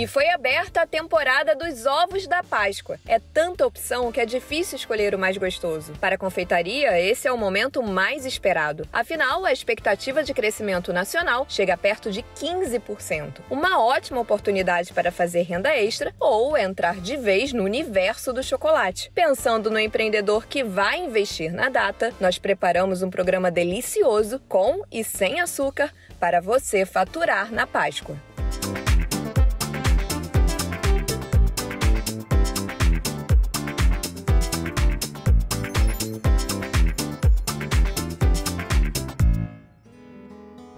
E foi aberta a temporada dos ovos da Páscoa. É tanta opção que é difícil escolher o mais gostoso. Para a confeitaria, esse é o momento mais esperado. Afinal, a expectativa de crescimento nacional chega perto de 15%. Uma ótima oportunidade para fazer renda extra ou entrar de vez no universo do chocolate. Pensando no empreendedor que vai investir na data, nós preparamos um programa delicioso, com e sem açúcar, para você faturar na Páscoa.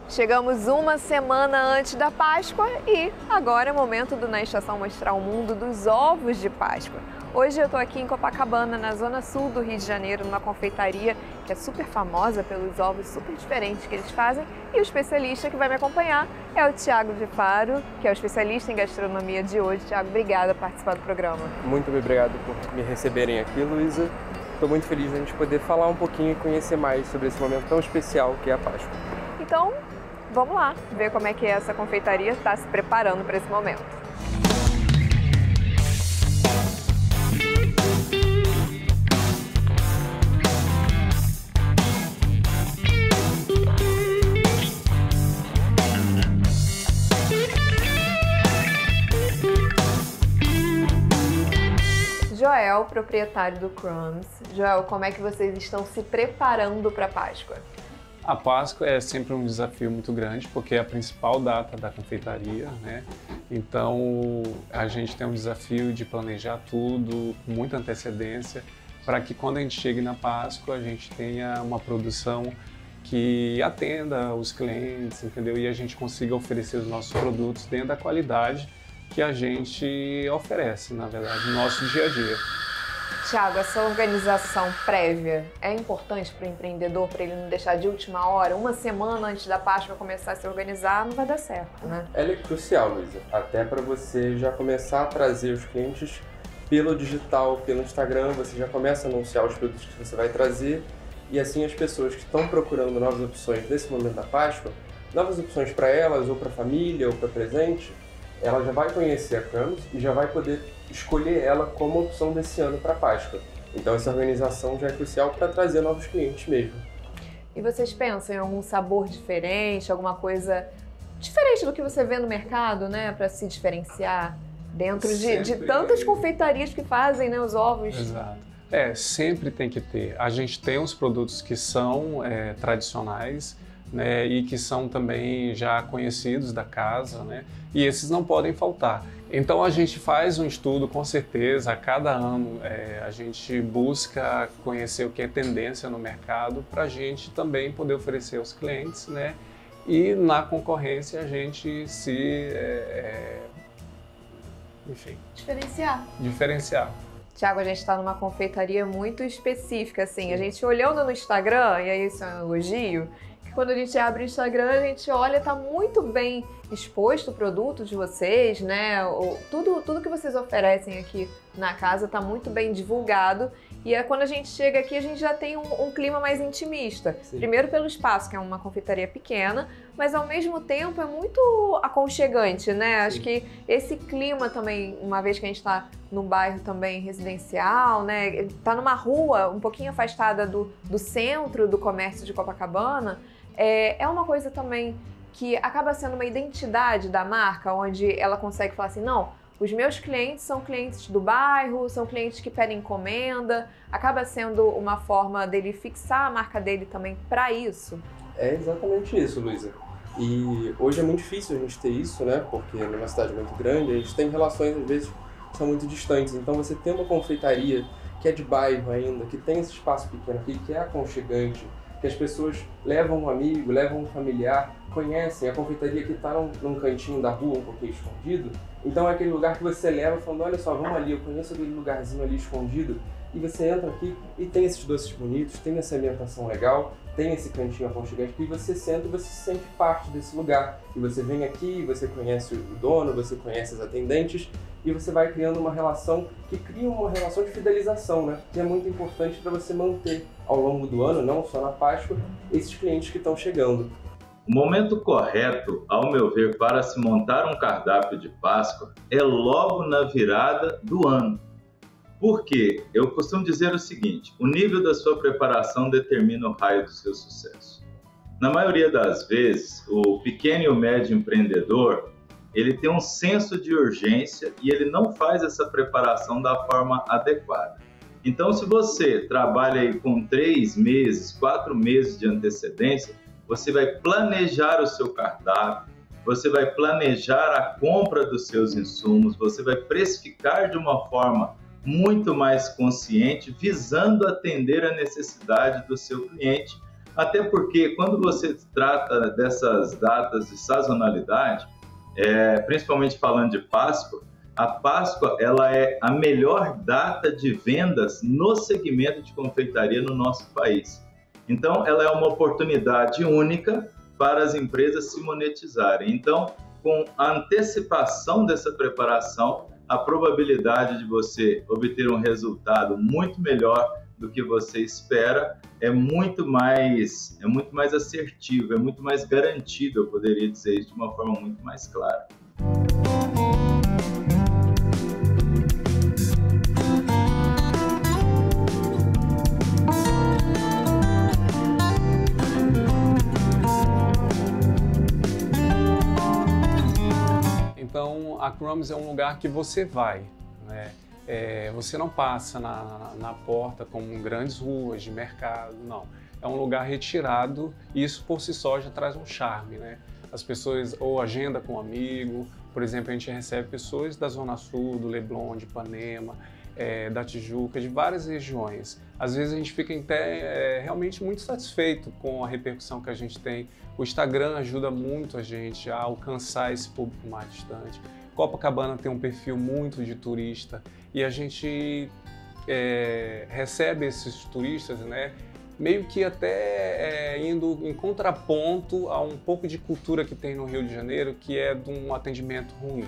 Chegamos uma semana antes da Páscoa e agora é o momento do Na Estação mostrar o mundo dos ovos de Páscoa. Hoje eu estou aqui em Copacabana, na zona sul do Rio de Janeiro, numa confeitaria que é super famosa pelos ovos super diferentes que eles fazem. E o especialista que vai me acompanhar é o Thiago de Faro, que é o especialista em gastronomia de hoje. Thiago, obrigada por participar do programa. Muito obrigado por me receberem aqui, Luísa. Estou muito feliz de a gente poder falar um pouquinho e conhecer mais sobre esse momento tão especial que é a Páscoa. Então, vamos lá ver como é que essa confeitaria está se preparando para esse momento. Joel, proprietário do Crumbs. Joel, como é que vocês estão se preparando para a Páscoa? A Páscoa é sempre um desafio muito grande, porque é a principal data da confeitaria, né? Então, a gente tem um desafio de planejar tudo com muita antecedência, para que quando a gente chegue na Páscoa, a gente tenha uma produção que atenda os clientes, entendeu? E a gente consiga oferecer os nossos produtos dentro da qualidade que a gente oferece, na verdade, no nosso dia a dia. Thiago, essa organização prévia é importante para o empreendedor, para ele não deixar de última hora, uma semana antes da Páscoa começar a se organizar, não vai dar certo, né? Ela é crucial, Luísa, até para você já começar a trazer os clientes pelo digital, pelo Instagram, você já começa a anunciar os produtos que você vai trazer e assim as pessoas que estão procurando novas opções nesse momento da Páscoa, novas opções para elas, ou para a família, ou para presente, ela já vai conhecer a Crumbs e já vai poder escolher ela como opção desse ano para a Páscoa. Então essa organização já é crucial para trazer novos clientes mesmo. E vocês pensam em algum sabor diferente, alguma coisa diferente do que você vê no mercado, né, para se diferenciar dentro de tantas confeitarias que fazem, né, os ovos? Exato. Sempre tem que ter. A gente tem os produtos que são tradicionais, né, e que são também já conhecidos da casa, né, e esses não podem faltar. Então a gente faz um estudo, com certeza, a cada ano a gente busca conhecer o que é tendência no mercado para a gente também poder oferecer aos clientes, né, e na concorrência a gente se, enfim, diferenciar. Tiago, a gente está numa confeitaria muito específica, assim. A gente olhando no Instagram, e aí isso é um elogio, que quando a gente abre o Instagram, a gente olha, tá muito bem exposto o produto de vocês, né? Tudo que vocês oferecem aqui na casa tá muito bem divulgado. E quando a gente chega aqui, a gente já tem um clima mais intimista. Sim. Primeiro pelo espaço, que é uma confeitaria pequena, mas ao mesmo tempo é muito aconchegante, né? Sim. Acho que esse clima também, uma vez que a gente está num bairro também residencial, né? Tá numa rua um pouquinho afastada do centro do comércio de Copacabana, é uma coisa também que acaba sendo uma identidade da marca, onde ela consegue falar assim, não, os meus clientes são clientes do bairro, são clientes que pedem encomenda, acaba sendo uma forma dele fixar a marca dele também para isso. É exatamente isso, Luísa. E hoje é muito difícil a gente ter isso, né? Porque numa cidade muito grande, a gente tem relações, às vezes, que são muito distantes. Então você tem uma confeitaria que é de bairro ainda, que tem esse espaço pequeno aqui, que é aconchegante, que as pessoas levam um amigo, levam um familiar, conhecem a confeitaria que está num cantinho da rua, um pouquinho escondido. Então é aquele lugar que você leva falando, olha só, vamos ali, eu conheço aquele lugarzinho ali escondido. E você entra aqui e tem esses doces bonitos, tem essa ambientação legal, tem esse cantinho aconchegante que você senta e você se sente parte desse lugar. E você vem aqui, você conhece o dono, você conhece as atendentes e você vai criando uma relação que cria uma relação de fidelização, né? Que é muito importante para você manter ao longo do ano, não só na Páscoa, esses clientes que estão chegando. O momento correto, ao meu ver, para se montar um cardápio de Páscoa é logo na virada do ano. Por quê? Eu costumo dizer o seguinte: o nível da sua preparação determina o raio do seu sucesso. Na maioria das vezes, o pequeno e o médio empreendedor, ele tem um senso de urgência e ele não faz essa preparação da forma adequada. Então, se você trabalha aí com 3 meses, 4 meses de antecedência, você vai planejar o seu cardápio, você vai planejar a compra dos seus insumos, você vai precificar de uma forma muito mais consciente, visando atender a necessidade do seu cliente. Até porque, quando você trata dessas datas de sazonalidade, principalmente falando de Páscoa, a Páscoa ela é a melhor data de vendas no segmento de confeitaria no nosso país. Então, ela é uma oportunidade única para as empresas se monetizarem. Então, com a antecipação dessa preparação, a probabilidade de você obter um resultado muito melhor do que você espera é muito mais assertivo, é muito mais garantido, eu poderia dizer isso de uma forma muito mais clara. Então, a Crumbs é um lugar que você vai, né? Você não passa na porta como grandes ruas de mercado, não. É um lugar retirado e isso por si só já traz um charme, né? As pessoas ou agenda com um amigo, por exemplo, a gente recebe pessoas da Zona Sul, do Leblon, de Ipanema, da Tijuca, de várias regiões. Às vezes a gente fica até realmente muito satisfeito com a repercussão que a gente tem. O Instagram ajuda muito a gente a alcançar esse público mais distante. Copacabana tem um perfil muito de turista e a gente recebe esses turistas, né, meio que até indo em contraponto a um pouco de cultura que tem no Rio de Janeiro, que é de um atendimento ruim.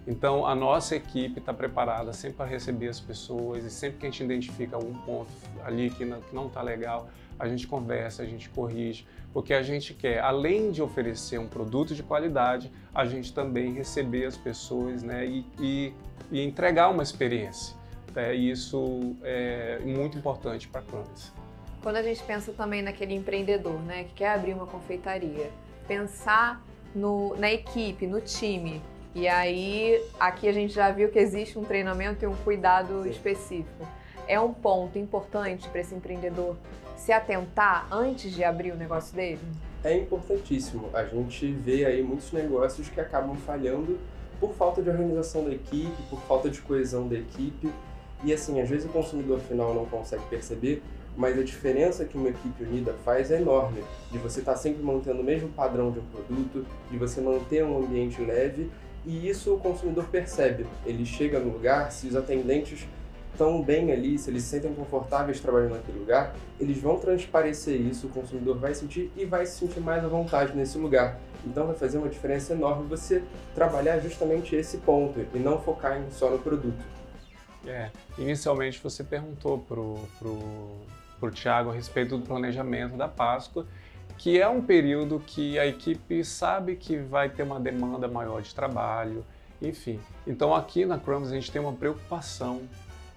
Então, a nossa equipe está preparada sempre para receber as pessoas e sempre que a gente identifica algum ponto ali que não está legal, a gente conversa, a gente corrige, porque a gente quer, além de oferecer um produto de qualidade, a gente também receber as pessoas, né, e entregar uma experiência. E isso é muito importante para a Crumbs. Quando a gente pensa também naquele empreendedor, né, que quer abrir uma confeitaria, pensar na equipe, no time. E aí, aqui a gente já viu que existe um treinamento e um cuidado específico. É um ponto importante para esse empreendedor se atentar antes de abrir o negócio dele? É importantíssimo. A gente vê aí muitos negócios que acabam falhando por falta de organização da equipe, por falta de coesão da equipe. E assim, às vezes o consumidor final não consegue perceber, mas a diferença que uma equipe unida faz é enorme. De você estar sempre mantendo o mesmo padrão de um produto, de você manter um ambiente leve. E isso o consumidor percebe. Ele chega no lugar, se os atendentes estão bem ali, se eles se sentem confortáveis trabalhando naquele lugar, eles vão transparecer isso, o consumidor vai sentir e vai se sentir mais à vontade nesse lugar. Então vai fazer uma diferença enorme você trabalhar justamente esse ponto e não focar só no produto. Inicialmente você perguntou pro Thiago a respeito do planejamento da Páscoa, que é um período que a equipe sabe que vai ter uma demanda maior de trabalho, enfim. Então aqui na Crumbs a gente tem uma preocupação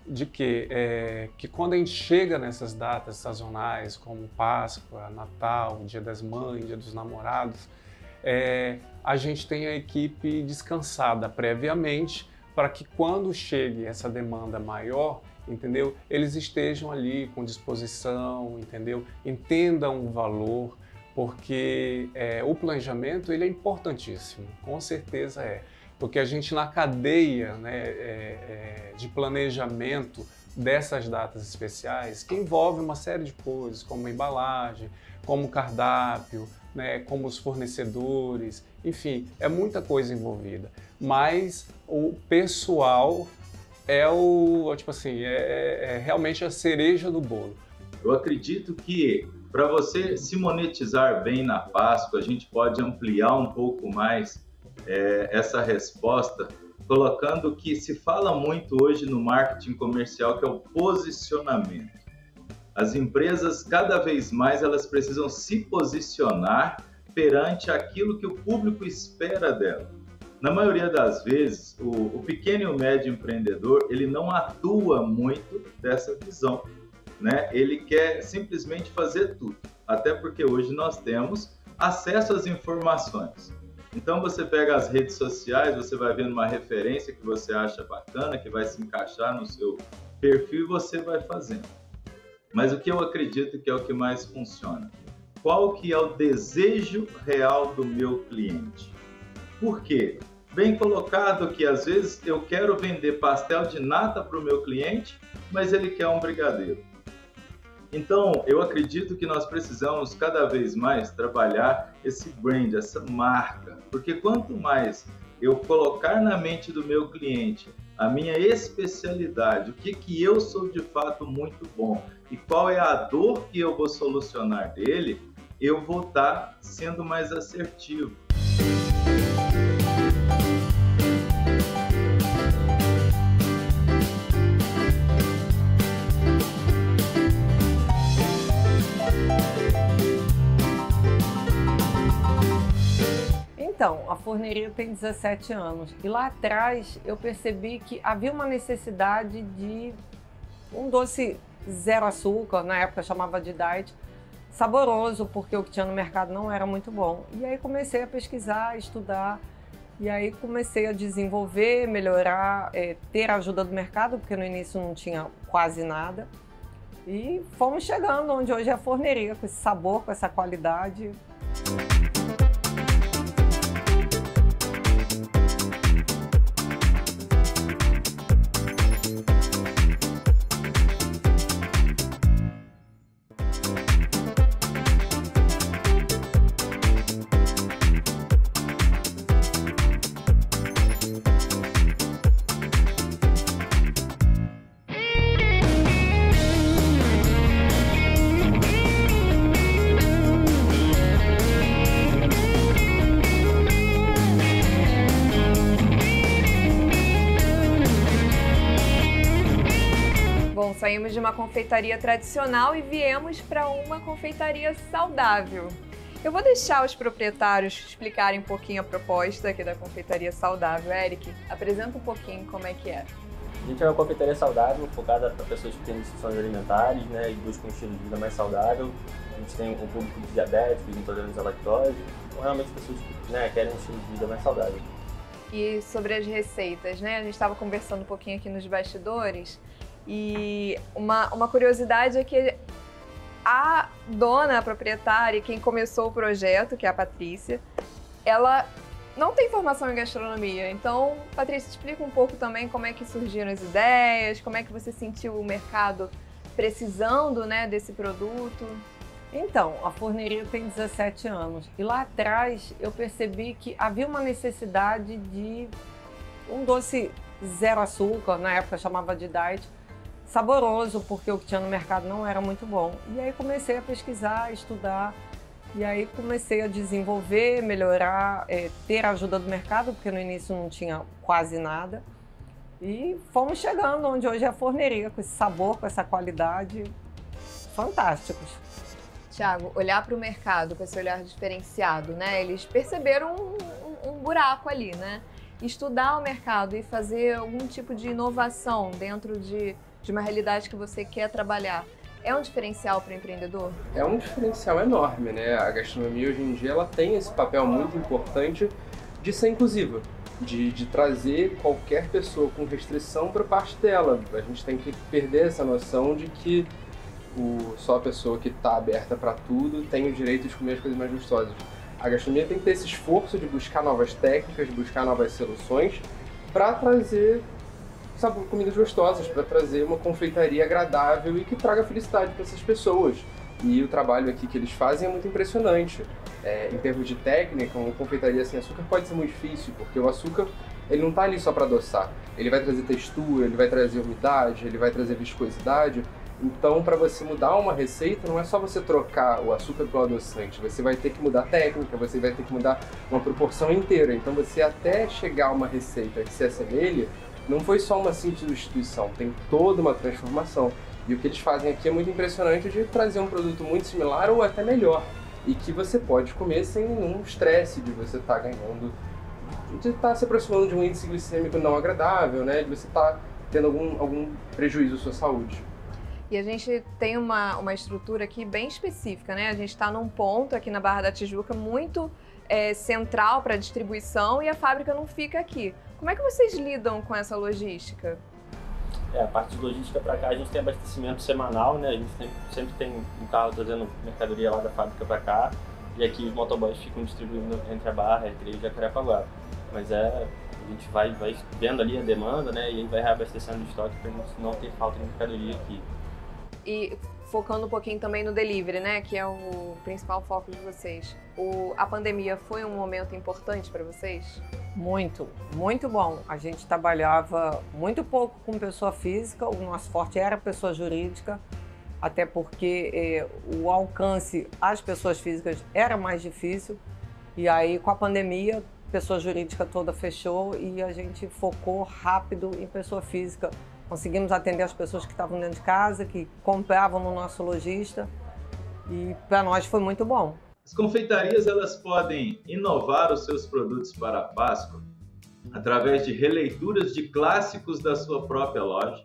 de que quando a gente chega nessas datas sazonais, como Páscoa, Natal, Dia das Mães, Dia dos Namorados, a gente tem a equipe descansada previamente para que quando chegue essa demanda maior, entendeu? Eles estejam ali com disposição, entendeu? Entendam o valor, porque o planejamento ele é importantíssimo, com certeza é. Porque a gente na cadeia, né, de planejamento dessas datas especiais, que envolve uma série de coisas, como embalagem, como cardápio, né, como os fornecedores, enfim, é muita coisa envolvida. Mas o pessoal é realmente a cereja do bolo. Eu acredito que para você se monetizar bem na Páscoa, a gente pode ampliar um pouco mais essa resposta, colocando que se fala muito hoje no marketing comercial, que é o posicionamento. As empresas, cada vez mais, elas precisam se posicionar perante aquilo que o público espera dela. Na maioria das vezes, o pequeno e o médio empreendedor, ele não atua muito dessa visão, né? Ele quer simplesmente fazer tudo, até porque hoje nós temos acesso às informações. Então você pega as redes sociais, você vai vendo uma referência que você acha bacana, que vai se encaixar no seu perfil e você vai fazendo. Mas o que eu acredito que é o que mais funciona? Qual que é o desejo real do meu cliente? Por quê? Bem colocado que às vezes eu quero vender pastel de nata para o meu cliente, mas ele quer um brigadeiro. Então, eu acredito que nós precisamos cada vez mais trabalhar esse brand, essa marca, porque quanto mais eu colocar na mente do meu cliente a minha especialidade, o que eu sou de fato muito bom e qual é a dor que eu vou solucionar dele, eu vou estar sendo mais assertivo. Então, a forneria tem 17 anos e lá atrás eu percebi que havia uma necessidade de um doce zero açúcar, na época chamava de diet, saboroso, porque o que tinha no mercado não era muito bom. E aí comecei a pesquisar, estudar, e aí comecei a desenvolver, melhorar, ter a ajuda do mercado, porque no início não tinha quase nada. E fomos chegando onde hoje é a forneria, com esse sabor, com essa qualidade. Saímos de uma confeitaria tradicional e viemos para uma confeitaria saudável. Eu vou deixar os proprietários explicarem um pouquinho a proposta aqui da confeitaria saudável. Eric, apresenta um pouquinho como é que é. A gente é uma confeitaria saudável, focada para pessoas que têm restrições alimentares, né, e buscam um estilo de vida mais saudável. A gente tem um público de diabéticos, intolerantes à lactose, então, realmente pessoas que, né, querem um estilo de vida mais saudável. E sobre as receitas, né? A gente estava conversando um pouquinho aqui nos bastidores. E uma curiosidade é que a dona, a proprietária, quem começou o projeto, que é a Patrícia, ela não tem formação em gastronomia. Então, Patrícia, explica um pouco também como é que surgiram as ideias, como é que você sentiu o mercado precisando, né, desse produto. Então, a forneria tem 17 anos e lá atrás eu percebi que havia uma necessidade de um doce zero açúcar, na época chamava de diet, saboroso, porque o que tinha no mercado não era muito bom. E aí comecei a pesquisar, estudar, e aí comecei a desenvolver, melhorar, ter a ajuda do mercado, porque no início não tinha quase nada. E fomos chegando onde hoje é a forneria, com esse sabor, com essa qualidade, fantásticos. Tiago, olhar para o mercado com esse olhar diferenciado, né? Eles perceberam um buraco ali, né? Estudar o mercado e fazer algum tipo de inovação dentro de uma realidade que você quer trabalhar, é um diferencial para o empreendedor? É um diferencial enorme, né? A gastronomia hoje em dia ela tem esse papel muito importante de ser inclusiva, de trazer qualquer pessoa com restrição para parte dela. A gente tem que perder essa noção de que só a pessoa que está aberta para tudo tem o direito de comer as coisas mais gostosas. A gastronomia tem que ter esse esforço de buscar novas técnicas, de buscar novas soluções para trazer comidas gostosas, para trazer uma confeitaria agradável e que traga felicidade para essas pessoas. E o trabalho aqui que eles fazem é muito impressionante. Em termos de técnica, uma confeitaria sem açúcar pode ser muito difícil, porque o açúcar ele não está ali só para adoçar. Ele vai trazer textura, ele vai trazer umidade, ele vai trazer viscosidade. Então, para você mudar uma receita, não é só você trocar o açúcar pelo adoçante, você vai ter que mudar a técnica, você vai ter que mudar uma proporção inteira. Então, você até chegar a uma receita que se assemelhe, não foi só uma simples substituição, tem toda uma transformação. E o que eles fazem aqui é muito impressionante, de trazer um produto muito similar ou até melhor. e que você pode comer sem nenhum estresse de você estar ganhando, de estar se aproximando de um índice glicêmico não agradável, né? De você estar tendo algum prejuízo à sua saúde. E a gente tem uma estrutura aqui bem específica, né? A gente está num ponto aqui na Barra da Tijuca muito central para distribuição e a fábrica não fica aqui. Como é que vocês lidam com essa logística? A parte de logística para cá, a gente tem abastecimento semanal, né? A gente sempre tem um carro trazendo mercadoria lá da fábrica para cá, e aqui os motoboys ficam distribuindo entre a Barra, Recreio e Jacarepaguá. Mas a gente vai vendo ali a demanda, né? E aí vai reabastecendo o estoque para não ter falta de mercadoria aqui. E focando um pouquinho também no delivery, né? Que é o principal foco de vocês. A pandemia foi um momento importante para vocês? Muito, muito bom. A gente trabalhava muito pouco com pessoa física, o nosso forte era pessoa jurídica, até porque o alcance às pessoas físicas era mais difícil. E aí, com a pandemia, a pessoa jurídica toda fechou e a gente focou rápido em pessoa física. Conseguimos atender as pessoas que estavam dentro de casa, que compravam no nosso lojista, e para nós foi muito bom. As confeitarias elas podem inovar os seus produtos para a Páscoa através de releituras de clássicos da sua própria loja.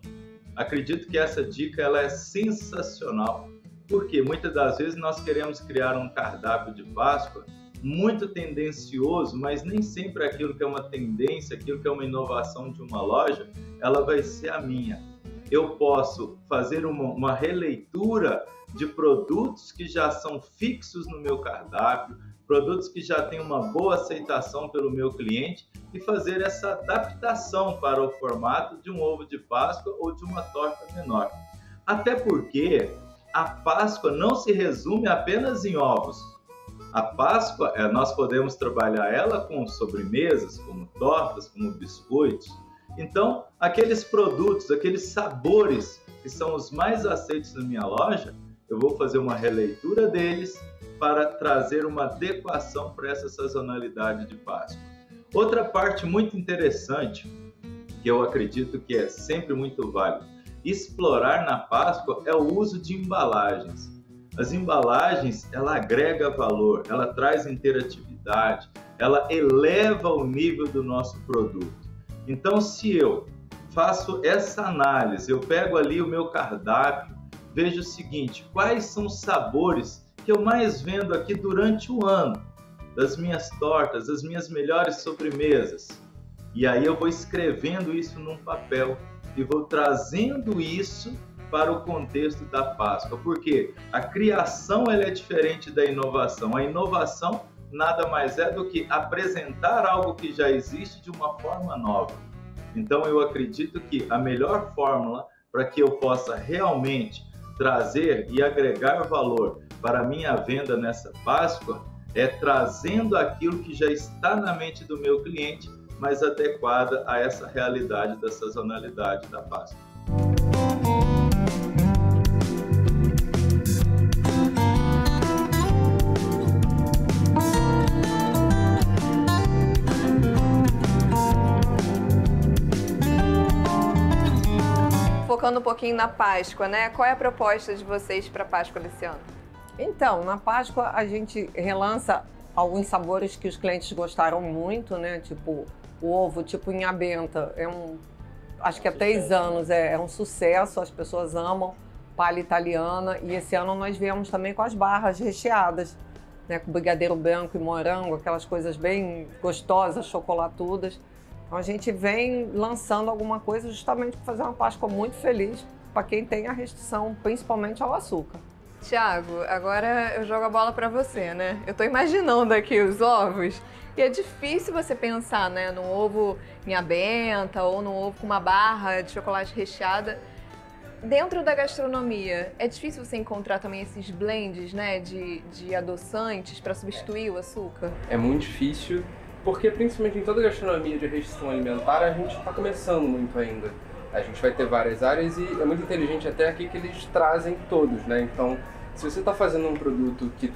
Acredito que essa dica ela é sensacional, porque muitas das vezes nós queremos criar um cardápio de Páscoa muito tendencioso, mas nem sempre aquilo que é uma tendência, aquilo que é uma inovação de uma loja, ela vai ser a minha. Eu posso fazer uma releitura de produtos que já são fixos no meu cardápio, produtos que já têm uma boa aceitação pelo meu cliente e fazer essa adaptação para o formato de um ovo de Páscoa ou de uma torta menor. Até porque a Páscoa não se resume apenas em ovos. A Páscoa, nós podemos trabalhar ela com sobremesas, como tortas, como biscoitos. Então, aqueles produtos, aqueles sabores que são os mais aceitos na minha loja, eu vou fazer uma releitura deles para trazer uma adequação para essa sazonalidade de Páscoa. Outra parte muito interessante, que eu acredito que é sempre muito válido, explorar na Páscoa é o uso de embalagens. As embalagens, ela agrega valor, ela traz interatividade, ela eleva o nível do nosso produto. Então, se eu faço essa análise, eu pego ali o meu cardápio, vejo o seguinte, quais são os sabores que eu mais vendo aqui durante o ano, das minhas tortas, das minhas melhores sobremesas. E aí eu vou escrevendo isso num papel e vou trazendo isso para o contexto da Páscoa, porque a criação ela é diferente da inovação. A inovação nada mais é do que apresentar algo que já existe de uma forma nova. Então eu acredito que a melhor fórmula para que eu possa realmente trazer e agregar valor para a minha venda nessa Páscoa é trazendo aquilo que já está na mente do meu cliente, mas adequada a essa realidade da sazonalidade da Páscoa. Focando um pouquinho na Páscoa, né? Qual é a proposta de vocês para a Páscoa desse ano? Então, na Páscoa a gente relança alguns sabores que os clientes gostaram muito, né? Tipo o ovo, tipo inhabenta, acho que há 3 anos é um sucesso, as pessoas amam, palha italiana, e esse ano nós viemos também com as barras recheadas, né? Com brigadeiro branco e morango, aquelas coisas bem gostosas, chocolatudas. Então a gente vem lançando alguma coisa justamente para fazer uma Páscoa muito feliz para quem tem a restrição, principalmente ao açúcar. Tiago, agora eu jogo a bola para você, né? Eu tô imaginando aqui os ovos e é difícil você pensar, né, num ovo em abenta ou num ovo com uma barra de chocolate recheada. Dentro da gastronomia, é difícil você encontrar também esses blends, né, de adoçantes para substituir o açúcar? É muito difícil. Porque, principalmente em toda a gastronomia de restrição alimentar, a gente está começando muito ainda. A gente vai ter várias áreas e é muito inteligente até aqui que eles trazem todos, né? Então, se você está fazendo um produto que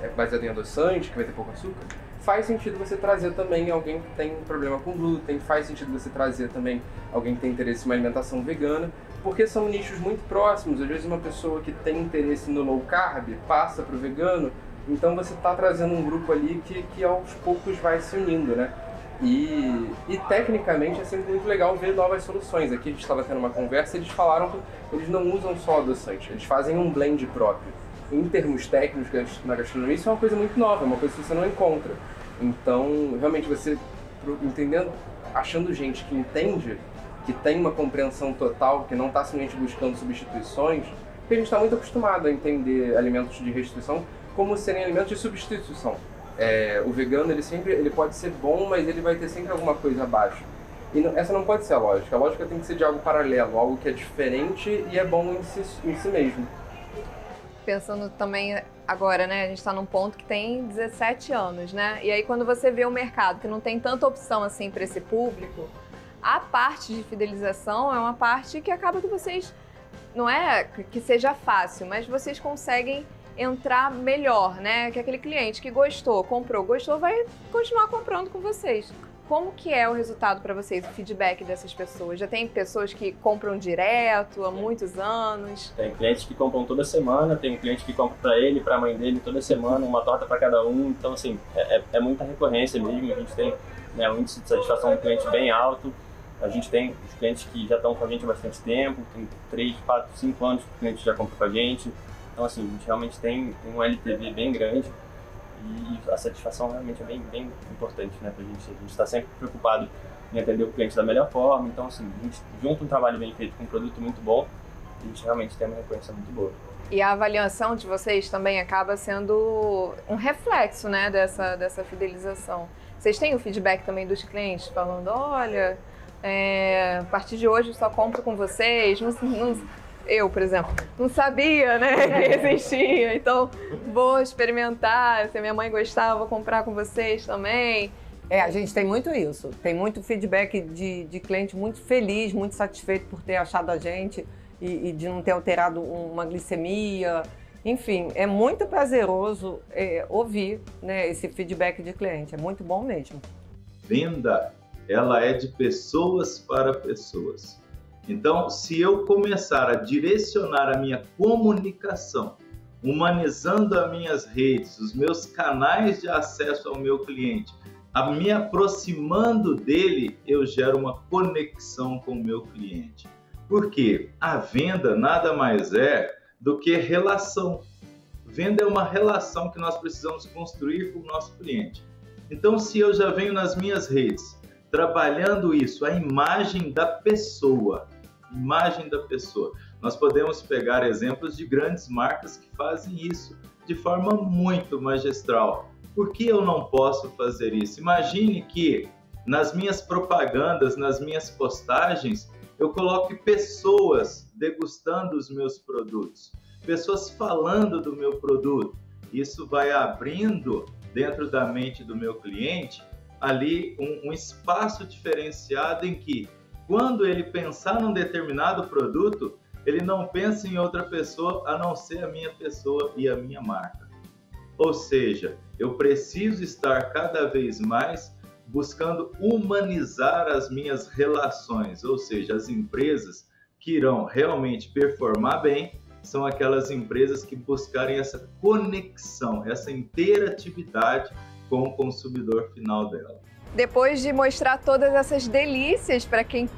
é baseado em adoçante, que vai ter pouco açúcar, faz sentido você trazer também alguém que tem problema com glúten, faz sentido você trazer também alguém que tem interesse em uma alimentação vegana, porque são nichos muito próximos. Às vezes uma pessoa que tem interesse no low carb passa para o vegano, Então você está trazendo um grupo ali que aos poucos vai se unindo, né? E tecnicamente é sempre muito legal ver novas soluções. Aqui a gente estava tendo uma conversa e eles falaram que eles não usam só adoçante, eles fazem um blend próprio. Em termos técnicos na gastronomia, isso é uma coisa muito nova, é uma coisa que você não encontra. Então, realmente, você entendendo, achando gente que entende, que tem uma compreensão total, que não está simplesmente buscando substituições, porque a gente está muito acostumado a entender alimentos de restrição como serem alimentos de substituição. O vegano, ele pode ser bom, mas ele vai ter sempre alguma coisa abaixo. E essa não pode ser a lógica. A lógica tem que ser de algo paralelo, algo que é diferente e é bom em si mesmo. Pensando também agora, né, a gente está num ponto que tem 17 anos, né? E aí quando você vê um mercado que não tem tanta opção assim para esse público, a parte de fidelização é uma parte que acaba que vocês, não é que seja fácil, mas vocês conseguem entrar melhor, né? Que aquele cliente que gostou, comprou, gostou, vai continuar comprando com vocês. Como que é o resultado para vocês, o feedback dessas pessoas? Já tem pessoas que compram direto há muitos anos? Tem clientes que compram toda semana, tem um cliente que compra para ele, para a mãe dele toda semana, uma torta para cada um. Então, assim, é muita recorrência mesmo. A gente tem, né, um índice de satisfação do cliente bem alto. A gente tem os clientes que já estão com a gente há bastante tempo, tem 3, 4, 5 anos que o cliente já compra com a gente. Então, assim, a gente realmente tem um LTV bem grande. E a satisfação realmente é bem importante, né, pra gente. A gente está sempre preocupado em atender o cliente da melhor forma. Então, assim, a gente junta um trabalho bem feito com um produto muito bom, a gente realmente tem uma reconhecimento muito boa. E a avaliação de vocês também acaba sendo um reflexo, né, dessa fidelização. Vocês têm o feedback também dos clientes falando, olha, a partir de hoje eu só compro com vocês, eu, por exemplo, não sabia, né, que existia, então vou experimentar, se a minha mãe gostar, eu vou comprar com vocês também. A gente tem muito isso, tem muito feedback de cliente muito feliz, muito satisfeito por ter achado a gente e de não ter alterado uma glicemia. Enfim, é muito prazeroso ouvir, né, esse feedback de cliente, é muito bom mesmo. Venda, ela é de pessoas para pessoas. Então, se eu começar a direcionar a minha comunicação, humanizando as minhas redes, os meus canais de acesso ao meu cliente, me aproximando dele, eu gero uma conexão com o meu cliente. Porque a venda nada mais é do que relação. Venda é uma relação que nós precisamos construir com o nosso cliente. Então, se eu já venho nas minhas redes, trabalhando isso, a imagem da pessoa, nós podemos pegar exemplos de grandes marcas que fazem isso de forma muito magistral. Por que eu não posso fazer isso? Imagine que nas minhas propagandas, nas minhas postagens, eu coloque pessoas degustando os meus produtos, pessoas falando do meu produto. Isso vai abrindo dentro da mente do meu cliente ali um espaço diferenciado em que, quando ele pensar num determinado produto, ele não pensa em outra pessoa a não ser a minha pessoa e a minha marca. Ou seja, eu preciso estar cada vez mais buscando humanizar as minhas relações, ou seja, as empresas que irão realmente performar bem são aquelas empresas que buscarem essa conexão, essa interatividade com o consumidor final dela. Depois de mostrar todas essas delícias para quem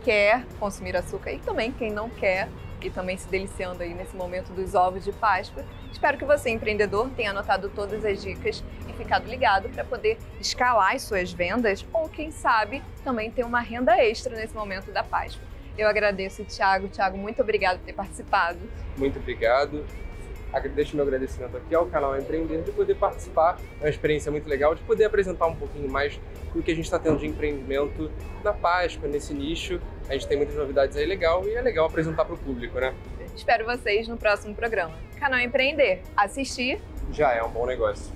quer consumir açúcar e também quem não quer, e também se deliciando aí nesse momento dos ovos de Páscoa, espero que você, empreendedor, tenha anotado todas as dicas e ficado ligado para poder escalar as suas vendas ou, quem sabe, também ter uma renda extra nesse momento da Páscoa. Eu agradeço, Thiago. Thiago, muito obrigado por ter participado. Muito obrigado. Deixo meu agradecimento aqui ao canal Empreender de poder participar. É uma experiência muito legal de poder apresentar um pouquinho mais do que a gente está tendo de empreendimento na Páscoa, nesse nicho. A gente tem muitas novidades aí legal e é legal apresentar para o público, né? Espero vocês no próximo programa. Canal Empreender. Assistir já é um bom negócio.